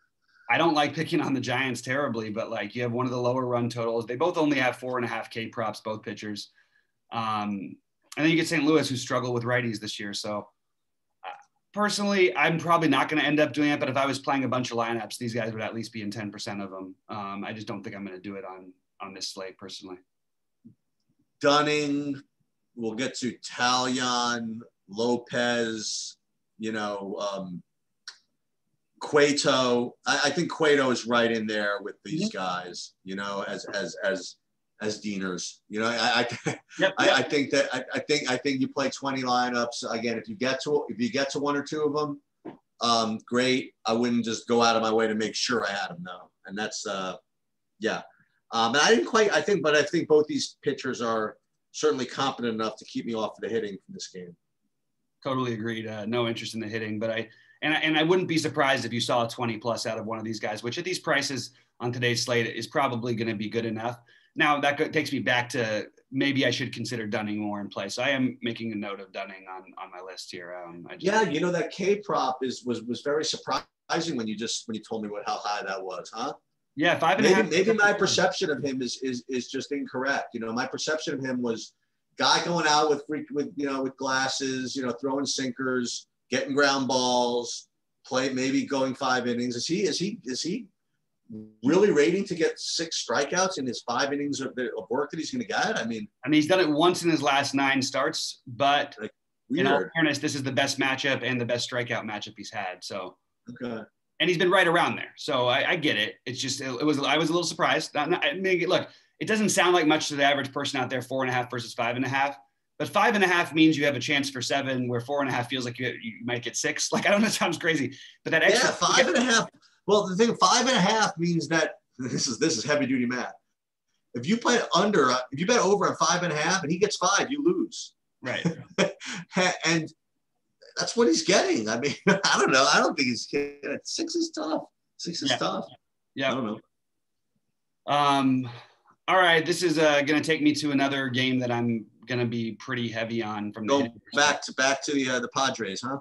Speaker 1: I don't like picking on the Giants terribly, but you have one of the lower run totals. They both only have 4.5K props, both pitchers. And then you get St. Louis, who struggle with righties this year. So personally, I'm probably not going to end up doing it, but if I was playing a bunch of lineups, these guys would at least be in 10% of them. I just don't think I'm going to do it on this slate personally.
Speaker 2: Dunning, we'll get to Talion, Lopez, Cueto. I think Cueto is right in there with these guys, as Deaners. I think you play 20 lineups. Again, if you get to one or two of them, great. I wouldn't just go out of my way to make sure I had them though. And that's and I think both these pitchers are certainly competent enough to keep me off of the hitting from this game.
Speaker 1: Totally agreed. No interest in the hitting, but I wouldn't be surprised if you saw a 20 plus out of one of these guys, which at these prices on today's slate is probably going to be good enough. Now that takes me back to maybe I should consider Dunning more in play. So I am making a note of Dunning on my list here.
Speaker 2: That K prop was very surprising when you told me how high that was, huh?
Speaker 1: Yeah, 5.5.
Speaker 2: Maybe my perception of him is just incorrect. My perception of him was guy going out with glasses, throwing sinkers, getting ground balls, maybe going 5 innings. Is he really rating to get 6 strikeouts in his 5 innings of work that he's going to get? I mean,
Speaker 1: he's done it once in his last 9 starts, but in all fairness, this is the best matchup and the best strikeout matchup he's had. So,
Speaker 2: okay.
Speaker 1: And he's been right around there. So I get it. It's just, I was a little surprised. Look, it doesn't sound like much to the average person out there, 4.5 versus 5.5, But 5.5 means you have a chance for 7, where 4.5 feels like you might get 6. Like, I don't know, it sounds crazy, but that extra
Speaker 2: 5.5. Well, the thing 5.5 means that this is heavy duty math. If you play under, if you bet over on 5.5 and he gets 5, you lose.
Speaker 1: Right.
Speaker 2: And that's what he's getting. I mean, I don't know. I don't think he's getting 6 is tough. 6 is tough.
Speaker 1: Yeah.
Speaker 2: I don't know.
Speaker 1: All right. This is going to take me to another game that I'm going to be pretty heavy on from
Speaker 2: the back to the Padres, huh?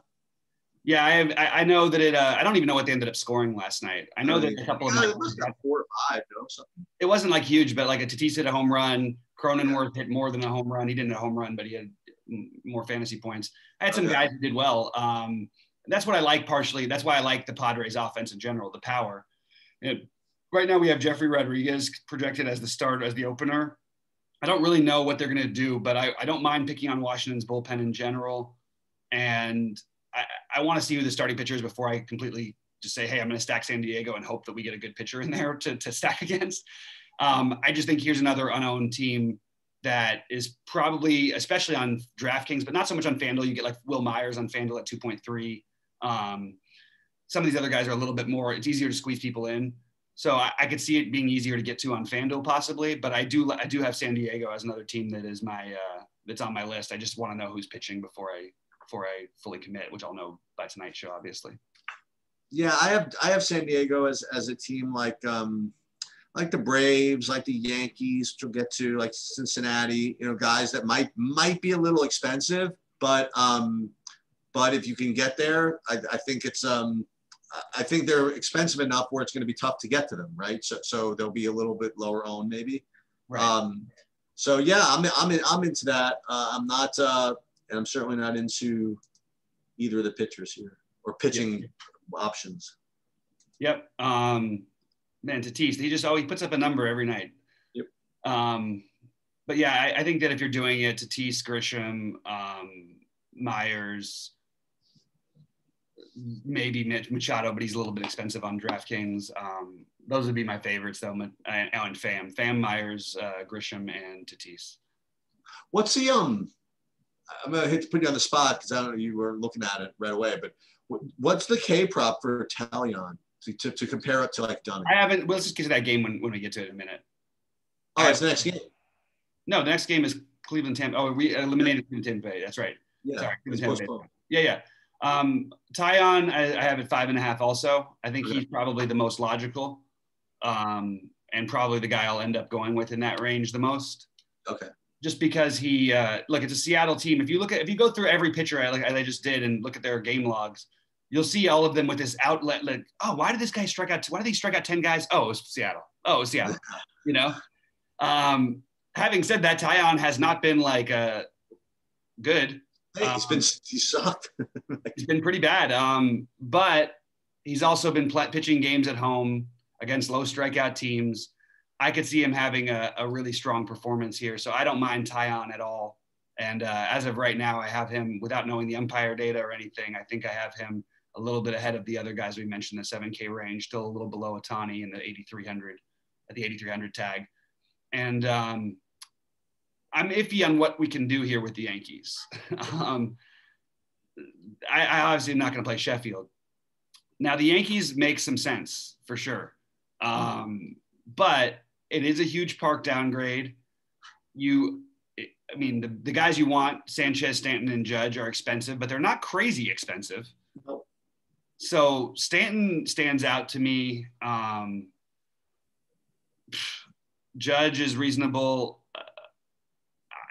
Speaker 1: Yeah, I know that I don't even know what they ended up scoring last night. I know that a couple of
Speaker 2: it was like 4 or 5, something.
Speaker 1: It wasn't like huge, but like a Tatis hit a home run. Cronenworth hit more than a home run. He didn't hit a home run, but he had more fantasy points. I had some guys who did well. That's what I like partially. That's why I like the Padres offense in general, the power. Right now we have Jeffrey Rodriguez projected as the starter, as the opener. I don't really know what they're going to do, but I don't mind picking on Washington's bullpen in general. And I want to see who the starting pitcher is before I completely just say, hey, I'm going to stack San Diego and hope that we get a good pitcher in there to stack against. I just think here's another unowned team that is probably, especially on DraftKings, but not so much on FanDuel. You get like Will Myers on FanDuel at 2.3. Some of these other guys are a little bit more, it's easier to squeeze people in. So I could see it being easier to get to on FanDuel possibly, but I do have San Diego as another team that is that's on my list. I just want to know who's pitching before I fully commit, which I'll know by tonight's show, obviously.
Speaker 2: Yeah, I have San Diego as a team like the Braves, like the Yankees, which we'll get to, like Cincinnati, guys that might be a little expensive, but if you can get there, I think it's I think they're expensive enough where it's going to be tough to get to them, right? So they'll be a little bit lower owned, maybe.
Speaker 1: Right.
Speaker 2: So yeah, I'm into that. I'm not, and I'm certainly not into either of the pitchers here or pitching options.
Speaker 1: Yep. Man, Tatis, he puts up a number every night.
Speaker 2: Yep.
Speaker 1: But yeah, I think that if you're doing it, Tatis, Grisham, Myers, maybe Machado, but he's a little bit expensive on DraftKings. Those would be my favorites, though. And Pham, Myers, Grisham, and Tatis.
Speaker 2: What's the I'm gonna hit to put you on the spot because I don't know you were looking at it right away, but what's the K prop for Talion to compare it to like Dunning?
Speaker 1: I haven't. Let's just get to that game when we get to it in a minute.
Speaker 2: Oh, it's the next game.
Speaker 1: No, the next game is Cleveland Tampa. Oh, we eliminated Cleveland Tampa Bay. That's right.
Speaker 2: Yeah.
Speaker 1: Sorry, Cleveland Tampa Bay. Yeah. Tyon, I have at 5.5 also. I think he's probably the most logical and probably the guy I'll end up going with in that range the most.
Speaker 2: Okay.
Speaker 1: Just because it's a Seattle team. If you go through every pitcher I just did and look at their game logs, you'll see all of them with this outlet. Like, oh, why did this guy strike out? Why did he strike out 10 guys? Oh, it was Seattle. Having said that, Tyon has not been like good.
Speaker 2: He sucked.
Speaker 1: He's been pretty bad. But he's also been pitching games at home against low strikeout teams. I could see him having a really strong performance here. So I don't mind Tyon at all. And as of right now, I have him, without knowing the umpire data or anything, I think I have him a little bit ahead of the other guys we mentioned, the 7K range, still a little below Ohtani in the 8,300 at the 8,300 tag. And I'm iffy on what we can do here with the Yankees. I obviously am not going to play Sheffield. Now, the Yankees make some sense for sure. But it is a huge park downgrade. The guys you want, Sanchez, Stanton, and Judge, are expensive, but they're not crazy expensive.
Speaker 2: Nope.
Speaker 1: So Stanton stands out to me. Judge is reasonable.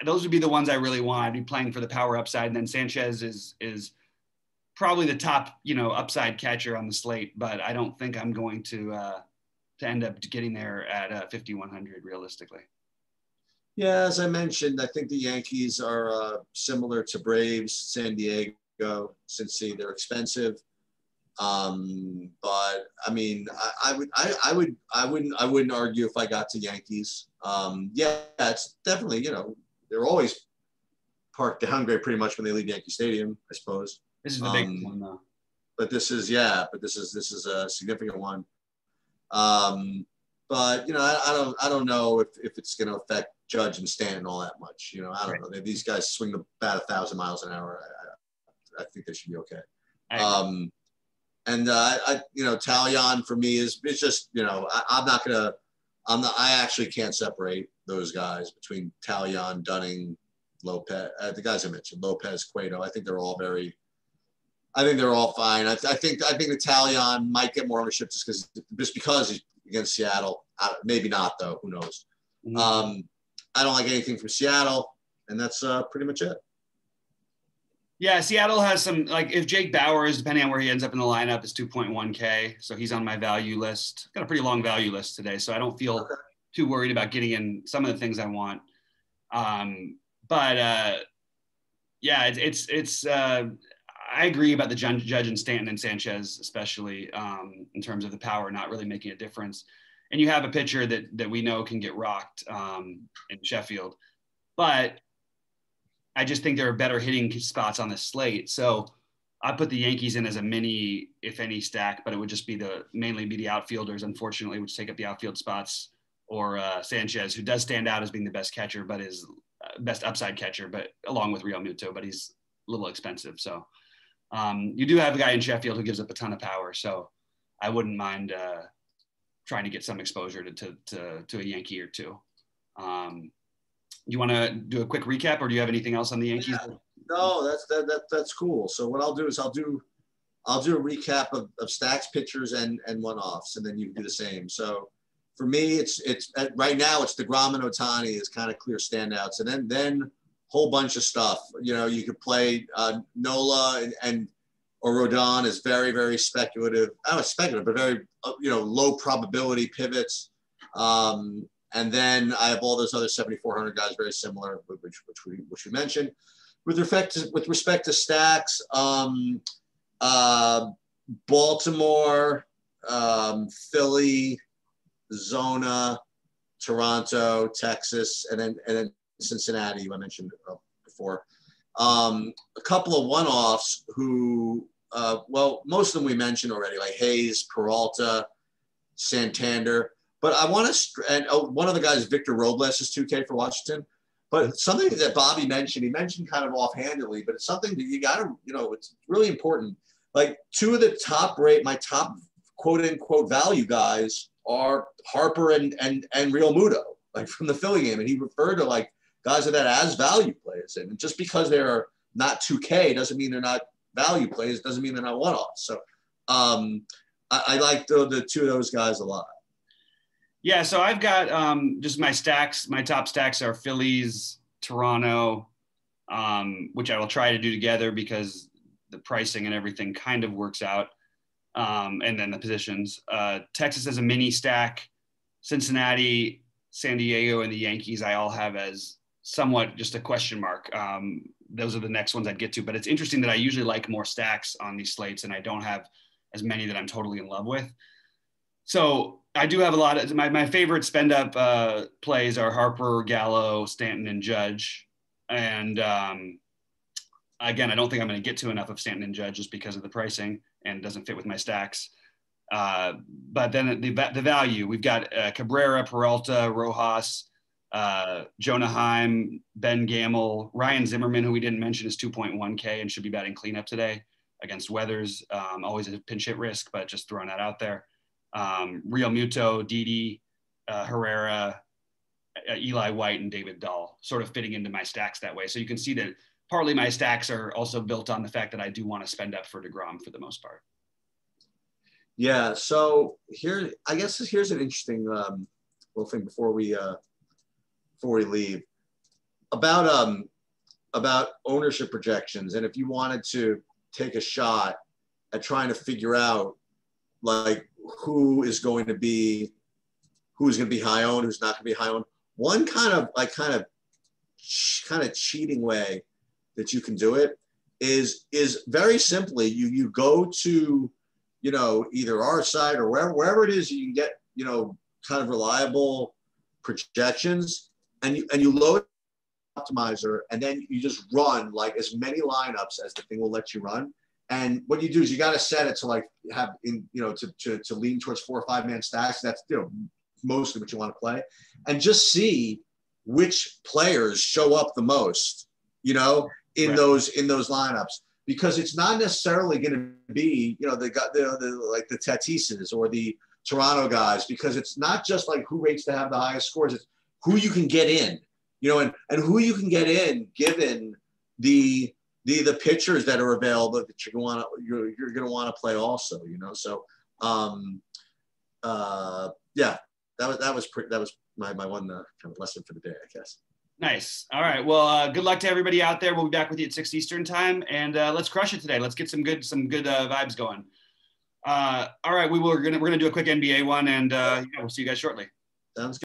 Speaker 1: Those would be the ones I really want. I'd be playing for the power upside. And then Sanchez is probably the top, upside catcher on the slate, but I don't think I'm going to end up getting there at 5,100 realistically.
Speaker 2: Yeah, as I mentioned, I think the Yankees are similar to Braves, San Diego, Cincy. They're expensive, but I mean, I wouldn't argue if I got to Yankees. Yeah, it's definitely they're always parked downgrade pretty much when they leave Yankee Stadium, I suppose.
Speaker 1: This is the big one though.
Speaker 2: But this is a significant one. But I don't know if it's going to affect Judge and Stanton all that much. You know, I don't know. These guys swing the bat 1,000 miles an hour. I think they should be okay. Talion for me it's just, you know, I actually can't separate those guys between Talion, Dunning, Lopez, the guys I mentioned, Lopez, Cueto. I think they're all fine. I think the Talion might get more ownership just because he's against Seattle. Maybe not though. Who knows? Mm-hmm. I don't like anything from Seattle, and that's pretty much it.
Speaker 1: Yeah, Seattle has some, like, if Jake Bauers, depending on where he ends up in the lineup, is 2.1K. So he's on my value list. Got a pretty long value list today, so I don't feel too worried about getting in some of the things I want. I agree about the Judge and Stanton and Sanchez, especially in terms of the power not really making a difference. And you have a pitcher that we know can get rocked in Sheffield. But I just think there are better hitting spots on the slate. So I put the Yankees in as a mini, if any, stack, but it would just be mainly be the outfielders, unfortunately, which take up the outfield spots, or Sanchez, who does stand out as being the best catcher, but is best upside catcher, but along with Real Muto, but he's a little expensive. So you do have a guy in Sheffield who gives up a ton of power. So I wouldn't mind trying to get some exposure to a Yankee or two. You want to do a quick recap, or do you have anything else on the Yankees?
Speaker 2: Yeah. No, that's cool. So what I'll do is I'll do a recap of stacks, pitchers, and one-offs, and then you can do the same. So for me, it's right now it's DeGrom and Ohtani is kind of clear standouts, and then whole bunch of stuff. You know, you could play Nola or Rodon is very, very speculative. I don't speculative, but very low probability pivots. And then I have all those other 7,400 guys, very similar, which we mentioned. With respect to stacks, Baltimore, Philly, Zona, Toronto, Texas, and then Cincinnati, who I mentioned before. A couple of one-offs who, most of them we mentioned already, like Hayes, Peralta, Santander. But I want to, one of the guys, Victor Robles, is 2K for Washington. But something that Bobby mentioned, he mentioned kind of offhandedly, but it's something that you got to, it's really important. Like two of the my top quote unquote value guys are Harper and Real Muto, like from the Philly game. And he referred to like guys that as value plays. And just because they're not 2K doesn't mean they're not value plays, doesn't mean they're not one-offs. So I like the two of those guys a lot.
Speaker 1: Yeah, so I've got just my stacks. My top stacks are Phillies, Toronto, which I will try to do together because the pricing and everything kind of works out, and then the positions. Texas as a mini stack, Cincinnati, San Diego, and the Yankees I all have as somewhat just a question mark. Those are the next ones I'd get to. But it's interesting that I usually like more stacks on these slates, and I don't have as many that I'm totally in love with. So I do have a lot of my favorite spend up plays are Harper, Gallo, Stanton, and Judge. And again, I don't think I'm going to get to enough of Stanton and Judge just because of the pricing and it doesn't fit with my stacks. But then the value, we've got Cabrera, Peralta, Rojas, Jonah Heim, Ben Gamel, Ryan Zimmerman, who we didn't mention, is 2.1K and should be batting cleanup today against Weathers. Always a pinch hit risk, but just throwing that out there. Real Muto, Didi, Herrera, Eli White, and David Dahl, sort of fitting into my stacks that way. So you can see that partly my stacks are also built on the fact that I do want to spend up for DeGrom for the most part.
Speaker 2: Yeah. So here's an interesting little thing before we leave about ownership projections, and if you wanted to take a shot at trying to figure out like who's going to be high owned, who's not going to be high owned. One kind of cheating way that you can do it is very simply you go to either our site or wherever it is you can get kind of reliable projections, and you load optimizer, and then you just run like as many lineups as the thing will let you run. And what you do is you got to set it to like have to lean towards 4 or 5 man stacks. That's mostly what you want to play, and just see which players show up the most, you know, in
Speaker 1: Right.
Speaker 2: those lineups, because it's not necessarily going to be, you know, the like the Tatises or the Toronto guys, because it's not just like who rates to have the highest scores. It's who you can get in, you know, and who you can get in given the pitchers that are available that you're going to want to play also, you know. So yeah, that was my one kind of lesson for the day, I guess.
Speaker 1: Nice. All right. Well, good luck to everybody out there. We'll be back with you at 6 Eastern time, and let's crush it today. Let's get some good vibes going. All right. We're gonna do a quick NBA one, and we'll see you guys shortly.
Speaker 2: Sounds good.